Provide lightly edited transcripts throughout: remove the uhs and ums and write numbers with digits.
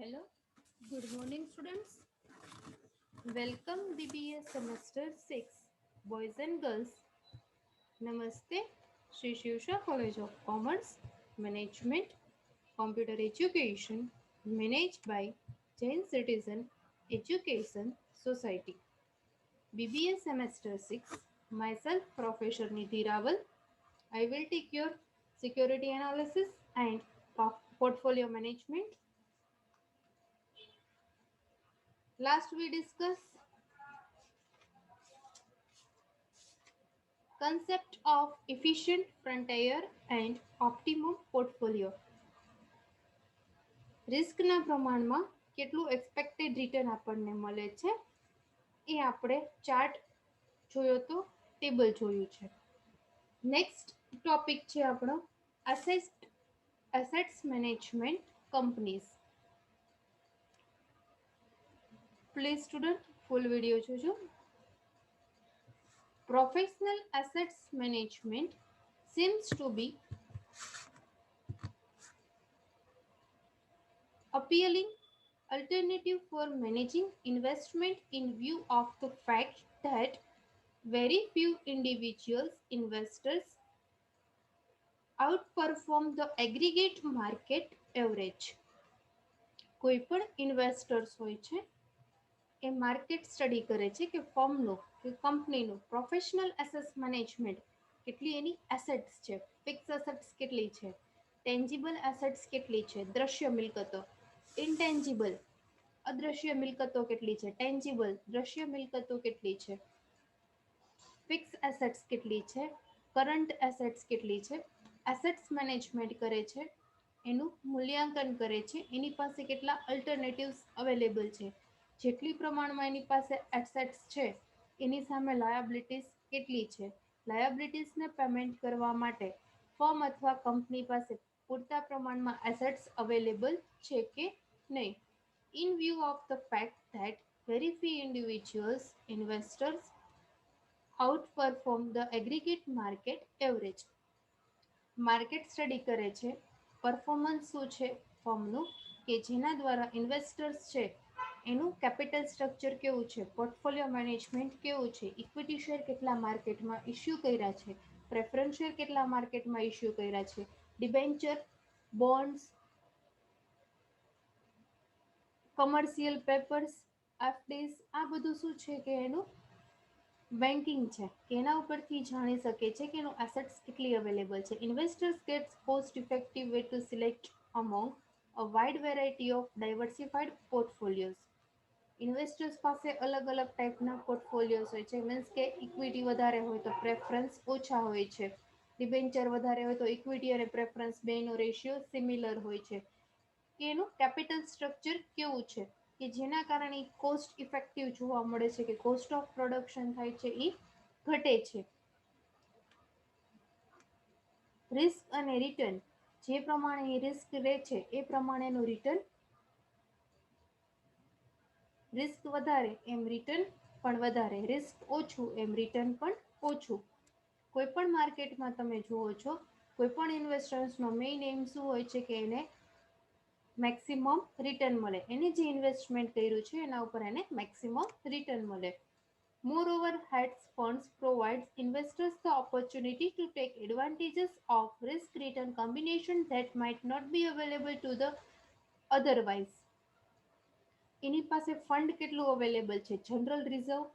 Hello, good morning students. Welcome BBA semester 6 boys and girls. Namaste. Shri Shivsha College of Commerce Management Computer Education managed by Jain Citizen Education Society. BBA semester 6. Myself Professor Nidhi Rawal. I will take your security analysis and portfolio management. Last we discussed concept of efficient frontier and optimum portfolio. રિસ્કના પ્રમાણમાં કેટલું expected return આપણને મળે છે એ આપણે chart જોયો તો table જોયું છે. નેક્સ્ટ ટોપિક છે આપણો assets management companies. Please student full video જોજો. Professional assets management seems to be appealing alternative for managing investment in view of the fact that very few individuals investors outperform the aggregate market average. કોઈ પણ investors હોય છે એ market study કરે છે કે ફર્મનું કે કંપનીનું પ્રોફેશનલ એસેટ્સ મેનેજમેન્ટ કેટલી એની એસેટ્સ છે, ફિક્સ એસેટ્સ કેટલી છે, ટેન્જિબલ એસેટ્સ કેટલી છે, દ્રશ્ય મિલકતો, ઇનટેન્જિબલ અદ્રશ્ય મિલકતો કેટલી છે, ટેન્જિબલ દ્રશ્ય મિલકતો કેટલી છે, ફિક્સ એસેટ્સ કેટલી છે, કરંટ એસેટ્સ કેટલી છે, એસેટ્સ મેનેજમેન્ટ કરે છે, એનું મૂલ્યાંકન કરે છે, એની પાસે કેટલા અલ્ટરનેટિવ્સ અવેલેબલ છે, જેટલી પ્રમાણમાં એની પાસે એસેટ્સ છે એની સામે લાયબિલિટીઝ કેટલી છે, લાયબિલિટીઝને પેમેન્ટ કરવા માટે ફર્મ અથવા કંપની પાસે પૂરતા પ્રમાણમાં એસેટ્સ અવેલેબલ છે કે નહીં. In view of the fact that very few individuals investors outperform the aggregate market average. Market study કરે છે પરફોર્મન્સ શું છે ફર્મનું કે જેના દ્વારા ઇન્વેસ્ટર્સ છે એનું કેપિટલ સ્ટ્રક્ચર કેવું છે, પોર્ટફોલિયો મેનેજમેન્ટ કેવું છે, ઇક્વિટી શેર કેટલા માર્કેટમાં ઇસ્યુ કર્યા છે, પ્રેફરન્સ શેર કેટલા માર્કેટમાં ઇસ્યુ કર્યા છે, ડિબેન્ચર, બોન્ડ્સ, કમર્શિયલ પેપર્સ, એફડીઝ, આ બધું શું છે કે એનું બેન્કિંગ છે કે એના ઉપરથી જાણી શકે છે કે એનું એસેટ્સ કેટલી અવેલેબલ છે. Investors gets cost effective way to select among a wide variety of diversified portfolios. Investors પાસે અલગ અલગ ટાઈપના પોર્ટફોલિયોઝ હોય છે. મીન્સ કે ઇક્વિટી વધારે હોય તો પ્રેફરન્સ ઓછા હોય છે, ડિબેન્ચર વધારે હોય તો ઇક્વિટી અને પ્રેફરન્સ બેનો રેશિયો સિમિલર હોય છે, કે એનું કેપિટલ સ્ટ્રક્ચર કેવું છે કે જેના કારણે કોસ્ટ ઇફેક્ટિવ જોવા મળે છે કે કોસ્ટ ઓફ પ્રોડક્શન થાય છે એ ઘટે છે. રિસ્ક અને રિટર્ન જે પ્રમાણે એ રિસ્ક લે છે એ પ્રમાણેનું રિટર્ન, રિસ્ક વધારે એમ રિટર્ન પણ વધારે, રિસ્ક ઓછું એમ રિટર્ન પણ ઓછું. કોઈ પણ માર્કેટમાં તમે જુઓ છો કોઈ પણ ઇન્વેસ્ટર્સનો મેઇન એમ શું હોય છે કે એને મેક્સિમમ રિટર્ન મળે, એને જે ઇન્વેસ્ટમેન્ટ કર્યું છે એના ઉપર એને મેક્સિમમ રિટર્ન મળે. Moreover, hedge funds provides investors the opportunity to take advantages of risk-return combination that might not be available to the otherwise. એની પાસે ફંડ કેટલું અવેલેબલ છે, general reserve,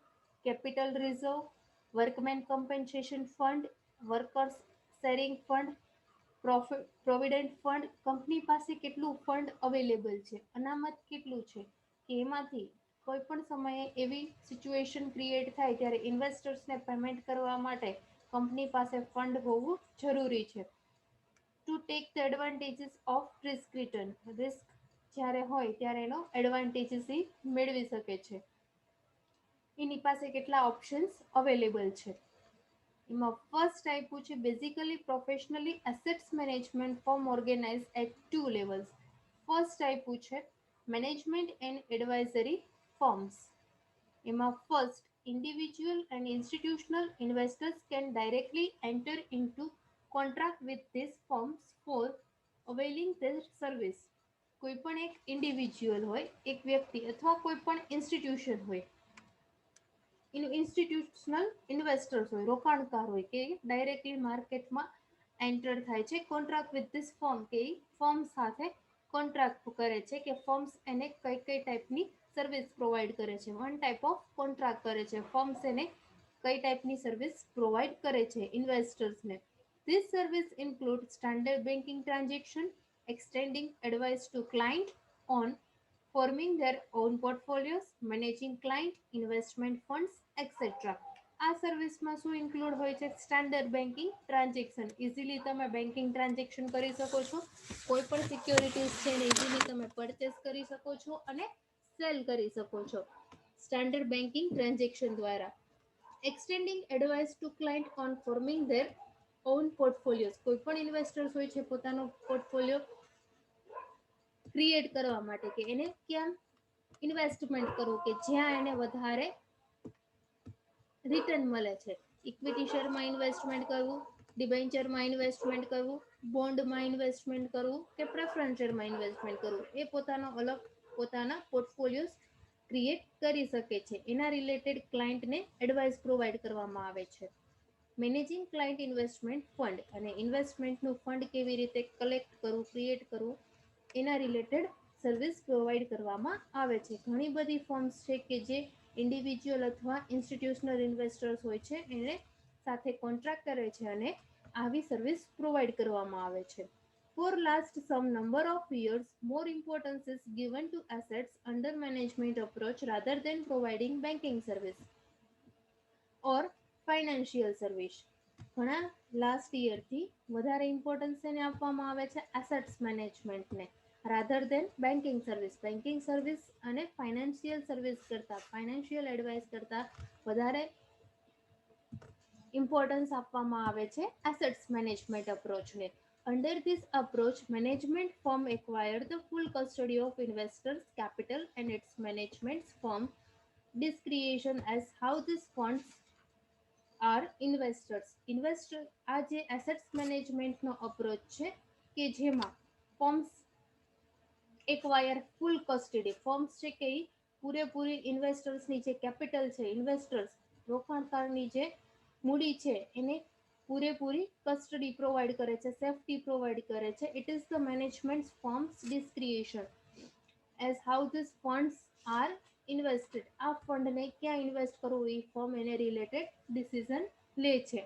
capital reserve, workmen compensation fund, workers sharing fund, provident fund, company પાસે કેટલું fund available છે, અનામત કેટલું છે કે એમાંથી કોઈ પણ સમયે એવી સિચ્યુએશન ક્રિએટ થાય ત્યારે ઇન્વેસ્ટર્સને પેમેન્ટ કરવા માટે કંપની પાસે ફંડ હોવું જરૂરી છે. To take the advantages of risk return, risk જ્યારે હોય ત્યારે એનો એડવાન્ટેજીસ એ મેળવી શકે છે. એની પાસે કેટલા ઓપ્શન્સ અવેલેબલ છે. એમાં ફર્સ્ટ આપ્યું છે basically professionally assets management firm organise at 2 levels. First આપ્યું છે મેનેજમેન્ટ એન્ડ એડવાઇઝરી ફર્મ્સ. એમાં first individual and institutional investors can directly enter into contract with these firms for availing their service. કોઈ પણ એક individual હોય, એક વ્યક્તિ અથવા કોઈ પણ ઇન્સ્ટિટ્યુશન હોય, ઇન્સ્ટિટ્યુશનલ ઇન્વેસ્ટર્સ હોય, રોકાણકાર હોય કે ડાયરેક્ટલી માર્કેટમાં એન્ટર થાય છે કોન્ટ્રાક્ટ વિથ ધીસ ફર્મ કે ફર્મ સાથે કોન્ટ્રાક્ટ કરે છે કે ફર્મ્સ એને કઈ કઈ ટાઈપની સર્વિસ પ્રોવાઈડ કરે છે, વન ટાઈપ ઓફ કોન્ટ્રાક્ટ કરે છે ફર્મ્સ એને કઈ ટાઈપની સર્વિસ પ્રોવાઈડ કરે છે ઇન્વેસ્ટર્સને. This service includes standard banking transaction, extending advice to client on forming their own portfolios, managing client investment funds, etc. આ સર્વિસમાં શું ઇન્ક્લુડ હોય છે? Standard banking transaction. ઇઝીલી તમે બેન્કિંગ ટ્રાન્ઝેક્શન કરી શકો છો, કોઈ પણ સિક્યોરિટીઝ છે એને ઇઝીલી તમે પરચેસ કરી શકો છો અને સેલ કરી શકો છો સ્ટાન્ડર્ડ બેન્કિંગ ટ્રાન્ઝેક્શન દ્વારા. Extending advice to client on forming their own portfolios. કોઈ પણ ઇન્વેસ્ટર્સ હોય છે પોતાનો પોર્ટફોલિયો ક્રિએટ કરવા માટે કે એને ક્યાં ઇન્વેસ્ટમેન્ટ કરવું કે જ્યાં એને વધારે રિટર્ન મળે છે. ઇક્વિટી શેરમાં ઇન્વેસ્ટમેન્ટ કરવું, ડિબેન્ચરમાં ઇન્વેસ્ટમેન્ટ કરવું, બોન્ડમાં ઇન્વેસ્ટમેન્ટ કરવું કે પ્રેફરન્સ શેરમાં ઇન્વેસ્ટમેન્ટ કરવું, એ પોતાનો અલગ પોતાના પોર્ટફોલિયોઝ ક્રિએટ કરી શકે છે. એના રિલેટેડ ક્લાયન્ટને એડવાઇસ પ્રોવાઈડ કરવામાં આવે છે. મેનેજિંગ ક્લાયન્ટ ઇન્વેસ્ટમેન્ટ ફંડ, અને ઇન્વેસ્ટમેન્ટનું ફંડ કેવી રીતે કલેક્ટ કરવું, ક્રિએટ કરવું, એના રિલેટેડ સર્વિસ પ્રોવાઈડ કરવામાં આવે છે. ઘણી બધી ફર્મ્સ છે કે જે ઇન્ડિવિજ્યુઅલ અથવા ઇન્સ્ટિટ્યુશનલ ઇન્વેસ્ટર્સ હોય છે એને સાથે કોન્ટ્રાક્ટ કરે છે અને આવી સર્વિસ પ્રોવાઈડ કરવામાં આવે છે. For last some number of years, more importance is given to assets under management approach rather than providing banking service or financial service. ઘણા લાસ્ટ યરથી વધારે ઇમ્પોર્ટન્સ એને આપવામાં આવે છે એસેટ્સ મેનેજમેન્ટને rather than banking service. Banking service અને financial service કરતાં, ફાઇનાન્શિયલ એડવાઇસ કરતાં વધારે ઇમ્પોર્ટન્સ આપવામાં આવે છે એસેટ્સ મેનેજમેન્ટ અપ્રોચને. Under this approach, management firm acquire the full custody of investors' capital and its management firm discretion as how these funds are investors. આ જે એસેટ્સ મેનેજમેન્ટનો અપ્રોચ છે કે જેમાં ફર્મ્સ એક્વાયર ફૂલ કસ્ટડી, ફર્મ્સ છે કે એ પૂરેપૂરી ઇન્વેસ્ટર્સની જે કેપિટલ છે, ઇન્વેસ્ટર્સ રોકાણકારની જે મૂડી છે એને પૂરેપૂરી કસ્ટડી પ્રોવાઈડ કરે છે, સેફટી પ્રોવાઈડ કરે છે. It is the management firm's discretion as how this funds are invested. આ ફંડને ક્યાં ઇન્વેસ્ટ કરવું એ ફર્મ એને રિલેટેડ ડિસિઝન લે છે.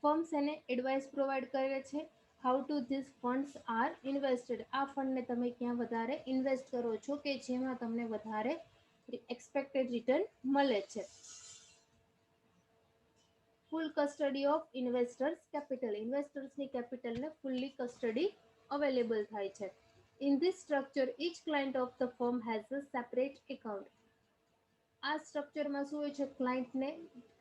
ફર્મ્સ એને એડવાઇસ પ્રોવાઈડ કરે છે how to this funds are invested. આ ફંડને તમે ક્યાં વધારે ઇન્વેસ્ટ કરો છો કે જેમાં તમને વધારે એક્સપેક્ટેડ રિટર્ન મળે છે. Full custody of investors capital. ઇન્વેસ્ટર્સની કેપિટલને ફૂલ્લી કસ્ટડી અવેલેબલ થાય છે. In this structure each client of the firm has a separate account. આ સ્ટ્રક્ચરમાં શું હોય છે?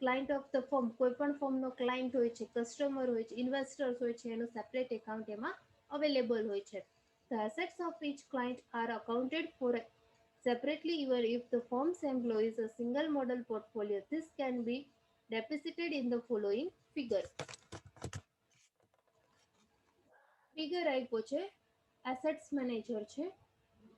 ક્લાયન્ટ ઓફ ધ ફર્મ, કોઈ પણ ફર્મનો ક્લાયન્ટ હોય છે, કસ્ટમર હોય છે, ઇન્વેસ્ટર્સ હોય છે, એનું સેપરેટ એકાઉન્ટ એમાં અવેલેબલ હોય છે. The assets of each client are accounted for separately even if the firm's employs a single model portfolio. This can be depicted in the following figure. Figure આપ્યો છે assets manager છે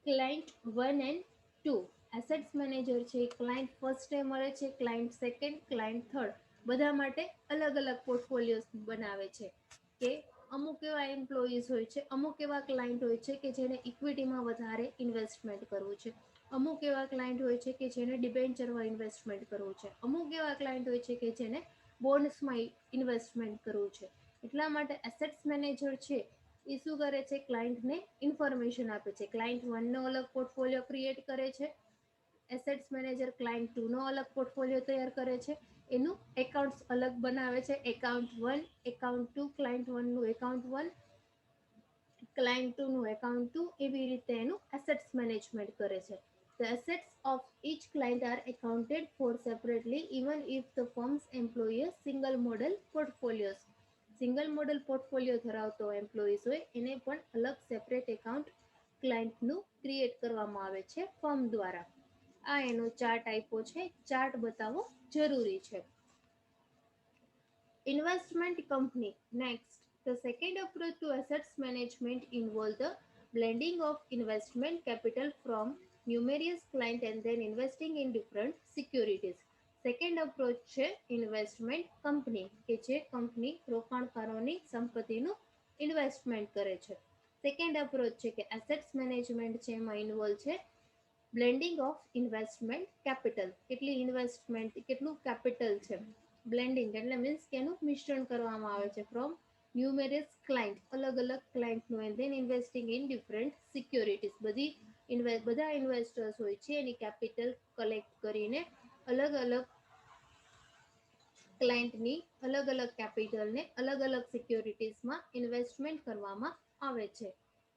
client 1 and 2. Assets manager છે client first day મળે છે, client second, client third, બધા માટે અલગ અલગ પોર્ટફોલિયોઝ બનાવે છે કે અમુક એવા એમ્પ્લોઈઝ હોય છે, અમુક એવા ક્લાયન્ટ હોય છે કે જેને ઇક્વિટીમાં વધારે ઇન્વેસ્ટમેન્ટ કરવું છે, અમુક એવા ક્લાયન્ટ હોય છે કે જેને ડિબેન્ચરમાં ઇન્વેસ્ટમેન્ટ કરવું છે, અમુક એવા ક્લાયન્ટ હોય છે કે જેને બોન્ડ્સમાં ઇન્વેસ્ટમેન્ટ કરવું છે. એટલા માટે એસેટ્સ મેનેજર છે એ શું કરે છે? ક્લાયન્ટને ઇન્ફોર્મેશન આપે છે. ક્લાયન્ટ 1નો અલગ પોર્ટફોલિયો ક્રિએટ કરે છે, એસેટ્સ મેનેજર ક્લાયન્ટ 2નો અલગ પોર્ટફોલિયો તૈયાર કરે છે, એનું એકાઉન્ટ્સ અલગ બનાવે છે. એકાઉન્ટ 1, એકાઉન્ટ 2, ક્લાયન્ટ 1નું એકાઉન્ટ 1, ક્લાયન્ટ 2નું એકાઉન્ટ 2, એવી રીતે એનું એસેટ્સ મેનેજમેન્ટ કરે છે. The assets of each client are accounted for separately even if the firms employ a single model portfolios. Single model portfolio ધરાવતો એમ્પ્લોઈઝ હોય એને પણ અલગ સેપરેટ એકાઉન્ટ ક્લાયન્ટનું ક્રિએટ કરવામાં આવે છે ફર્મ દ્વારા. આ એનો ચાર્ટ આપ્યો છે, ચાર્ટ બતાવવો જરૂરી છે. Investment company next. The second approach to assets management involves the blending of investment capital from numerous clients and then investing in different securities. Second approach છે ઇન્વેસ્ટમેન્ટ કંપની કે જે કંપની રોકાણકારોની સંપત્તિનું ઇન્વેસ્ટમેન્ટ કરે છે. Second approach છે કે assets management છે એમાં involve છે બ્લેન્ડિંગ ઓફ ઇન્વેસ્ટમેન્ટ કેપિટલ. કેટલી ઇન્વેસ્ટમેન્ટ કેટલું કેપિટલ છે બ્લેન્ડિંગ એટલે મીન્સ કે એનું મિશ્રણ કરવામાં આવે છે ફ્રોમ ન્યુમેરિયસ ક્લાયન્ટ અલગ અલગ ક્લાયન્ટનું and then investing in different securities. બધા ઇન્વેસ્ટર્સ હોય છે એની કેપિટલ કલેક્ટ કરીને અલગ અલગ ક્લાયન્ટની અલગ અલગ કેપિટલને અલગ અલગ સિક્યોરિટીઝમાં ઇન્વેસ્ટમેન્ટ કરવામાં આવે છે.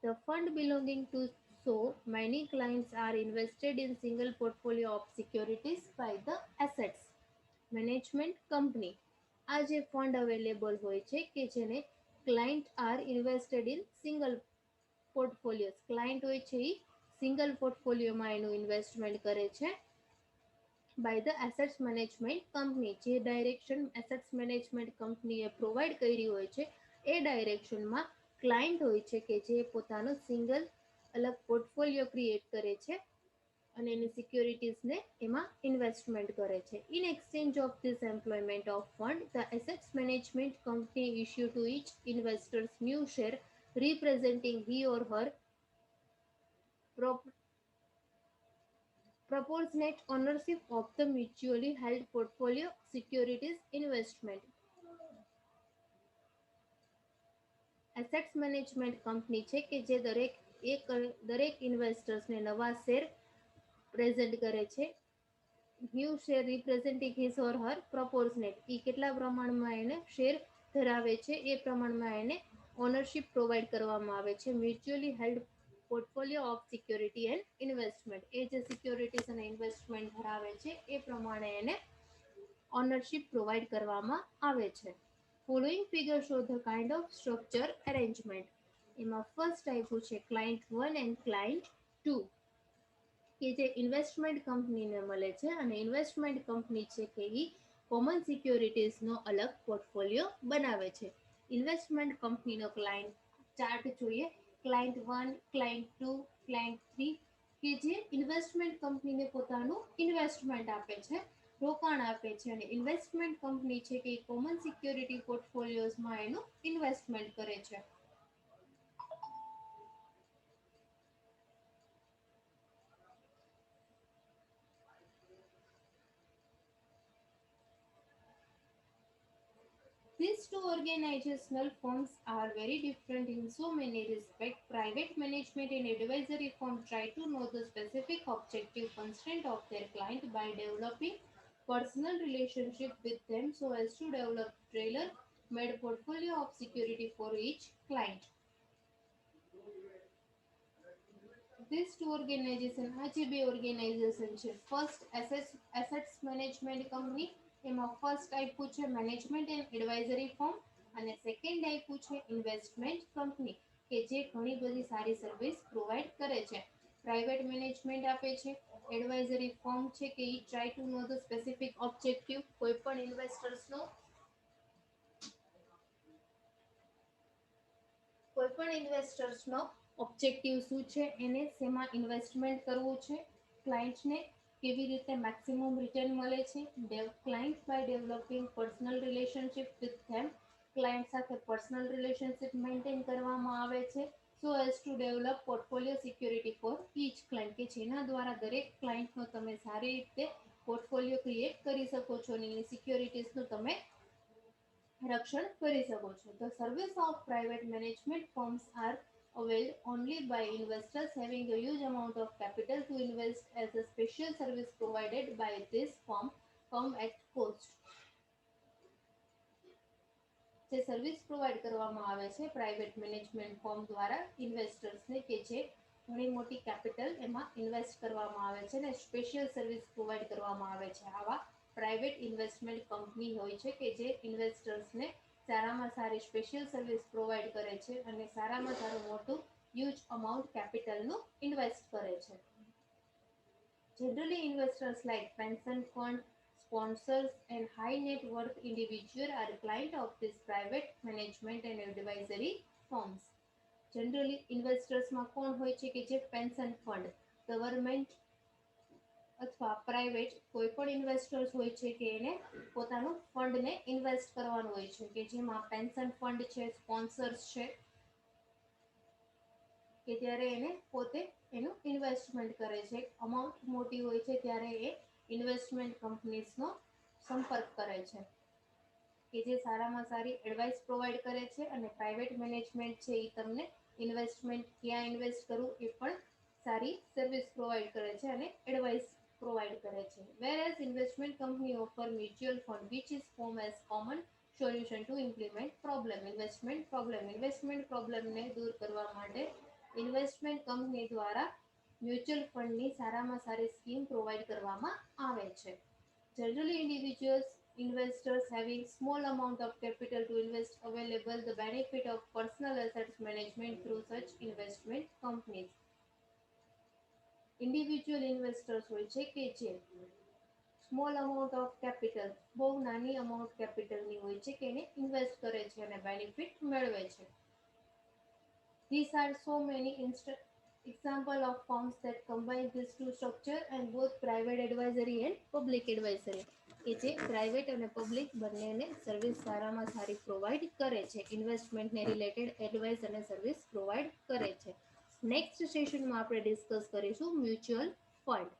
The fund belonging to so many clients are invested in single portfolio of securities by the assets management company. આ જે ફંડ અવેલેબલ હોય છે કે જેને client are invested in single portfolios. Client હોય છે એ સિંગલ પોર્ટફોલિયોમાં એનું ઇન્વેસ્ટમેન્ટ કરે છે by the assets management company. જે ડાયરેક્શન એસેટ્સ મેનેજમેન્ટ કંપનીએ પ્રોવાઈડ કરી હોય છે એ ડાયરેક્શનમાં ક્લાયન્ટ હોય છે કે જે પોતાનો સિંગલ અલગ પોર્ટફોલિયો ક્રિએટ કરે છે અને એની સિક્યોરિટીઝને એમાં ઇન્વેસ્ટમેન્ટ કરે છે. In exchange of this employment of fund the assets management company issue to each investors new share representing he or her proportionate ownership of the mutually held portfolio securities investment. Assets management company છે કે જે દરેક ઇન્વેસ્ટર્સને નવા share present કરે છે. New share representing his or her proportionate. એ કેટલા પ્રમાણમાં એને શેર ધરાવે છે એ પ્રમાણમાં એને ઓનરશિપ પ્રોવાઈડ કરવામાં આવે છે. Mutually held portfolio of security and investment. એ જે સિક્યોરિટીઝ અને ઇન્વેસ્ટમેન્ટ ધરાવે છે એ પ્રમાણે એને ઓનરશિપ પ્રોવાઈડ કરવામાં આવે છે. Following figure show the kind of structure arrangement. એમાં ફર્સ્ટ આપ્યું છે ક્લાયન્ટ 1 એન્ડ ક્લાયન્ટ 2 કે જે ઇન્વેસ્ટમેન્ટ કંપનીને મળે છે અને ઇન્વેસ્ટમેન્ટ કંપની છે કે એ કોમન સિક્યોરિટીઝનો અલગ પોર્ટફોલિયો બનાવે છે. ઇન્વેસ્ટમેન્ટ કંપનીનો ક્લાયન્ટ ચાર્ટ જોઈએ. ક્લાયન્ટ 1, ક્લાયન્ટ 2, ક્લાયન્ટ 3 કે જે ઇન્વેસ્ટમેન્ટ કંપનીને પોતાનું ઇન્વેસ્ટમેન્ટ આપે છે રોકાણ આપે છે અને ઇન્વેસ્ટમેન્ટ કંપની છે કે કોમન સિક્યોરિટી પોર્ટફોલિયોઝમાં એનું ઇન્વેસ્ટમેન્ટ કરે છે. These two organizational firms are very different in so many respects. Private management and advisory firms try to know the specific objective constraint of their client by developing personal relationship with them so as to develop tailor-made portfolio of security for each client. These two organizations આ જે બે organisation છે first assets management company એમાં first આપ્યું છે management and advisory firm અને second આપ્યું છે ઇન્વેસ્ટમેન્ટ કંપની કે જે ઘણી બધી સારી સર્વિસ પ્રોવાઈડ કરે છે. પ્રાઇવેટ મેનેજમેન્ટ આપે છે એડવાઇઝરી ફર્મ છે કે we try to know the specific objective કોઈ પણ ઇન્વેસ્ટર્સનો ઓબ્જેક્ટિવ શું છે એને શેમાં ઇન્વેસ્ટમેન્ટ કરવું છે ક્લાયન્ટને કેવી રીતે મેક્સિમમ રિટર્ન મળે છે. Client by developing personal relationship with them. Client સાથે પર્સનલ રિલેશનશિપ મેન્ટેન કરવામાં આવે છે so as to develop portfolio security for each client કે જેના દ્વારા દરેક ક્લાયન્ટનો તમે સારી રીતે પોર્ટફોલિયો ક્રિએટ કરી શકો છો અને એની સિક્યોરિટીઝનું તમે રક્ષણ કરી શકો છો. The service of private management firms are availed only by investors having a huge amount of capital to invest as a special service provided by this firm come at cost. જે સર્વિસ પ્રોવાઈડ કરવામાં આવે છે private management firm દ્વારા ઇન્વેસ્ટર્સને કે જે ઘણી મોટી capital એમાં ઇન્વેસ્ટ કરવામાં આવે છે અને સ્પેશિયલ સર્વિસ પ્રોવાઈડ કરવામાં આવે છે. આવા પ્રાઇવેટ ઇન્વેસ્ટમેન્ટ કંપની હોય છે કે જે ઇન્વેસ્ટર્સને સારામાં સારી સ્પેશિયલ સર્વિસ પ્રોવાઈડ કરે છે અને સારામાં સારું મોટું હ્યુજ અમાઉન્ટ કેપિટલનું ઇન્વેસ્ટ કરે છે. Generally, investors like pension fund, sponsors and high net worth individual are client of this private management and advisory firms. Generally ઇન્વેસ્ટર્સમાં કોણ હોય છે કે જે પેન્શન ફંડ, ગવર્મેન્ટ અથવા પ્રાઇવેટ કોઈ પણ ઇન્વેસ્ટર્સ હોય છે કે એને પોતાનું ફંડને ઇન્વેસ્ટ કરવાનું હોય છે, કે જેમાં પેન્શન ફંડ છે, સ્પોન્સર્સ છે, કે ત્યારે એને પોતે એનું ઇન્વેસ્ટમેન્ટ કરે છે. અમાઉન્ટ મોટી હોય છે ત્યારે એ ઇન્વેસ્ટમેન્ટ કંપનીઝનો સંપર્ક કરે છે, કે જે સારામાં સારી એડવાઇસ પ્રોવાઈડ કરે છે, અને પ્રાઇવેટ મેનેજમેન્ટ છે એ તમને ઇન્વેસ્ટમેન્ટ ક્યાં ઇન્વેસ્ટ કરવું એ પણ સારી સર્વિસ પ્રોવાઈડ કરે છે અને એડવાઇસ પ્રોવાઈડ કરે છે. Whereas investment company offer mutual fund which is form as common solution to implement problem. Investment પ્રોબ્લેમને દૂર કરવા માટે ઇન્વેસ્ટમેન્ટ કંપની દ્વારા મ્યુચ્યુઅલ ફંડની સારામાં સારી સ્કીમ પ્રોવાઈડ કરવામાં આવે છે. Generally, individuals investors having small amount of capital to invest available the benefit of personal assets management through such investment companies. Individual investors હોય છે કે જે સ્મોલ અમાઉન્ટ ઓફ કેપિટલ, બહુ નાની અમાઉન્ટ કેપિટલની હોય છે કે એને ઇન્વેસ્ટ કરે છે અને બેનિફિટ મેળવે છે. These are so many example of firms that combine these two structure and both private advisory and public advisory, કે જે પ્રાઇવેટ અને પબ્લિક બંનેને સર્વિસ સારામાં સારી પ્રોવાઈડ કરે છે, ઇન્વેસ્ટમેન્ટને રિલેટેડ એડવાઇસ અને સર્વિસ પ્રોવાઈડ કરે છે. નેક્સ્ટ સેશનમાં આપણે ડિસ્કસ કરીશું મ્યુચ્યુઅલ ફંડ.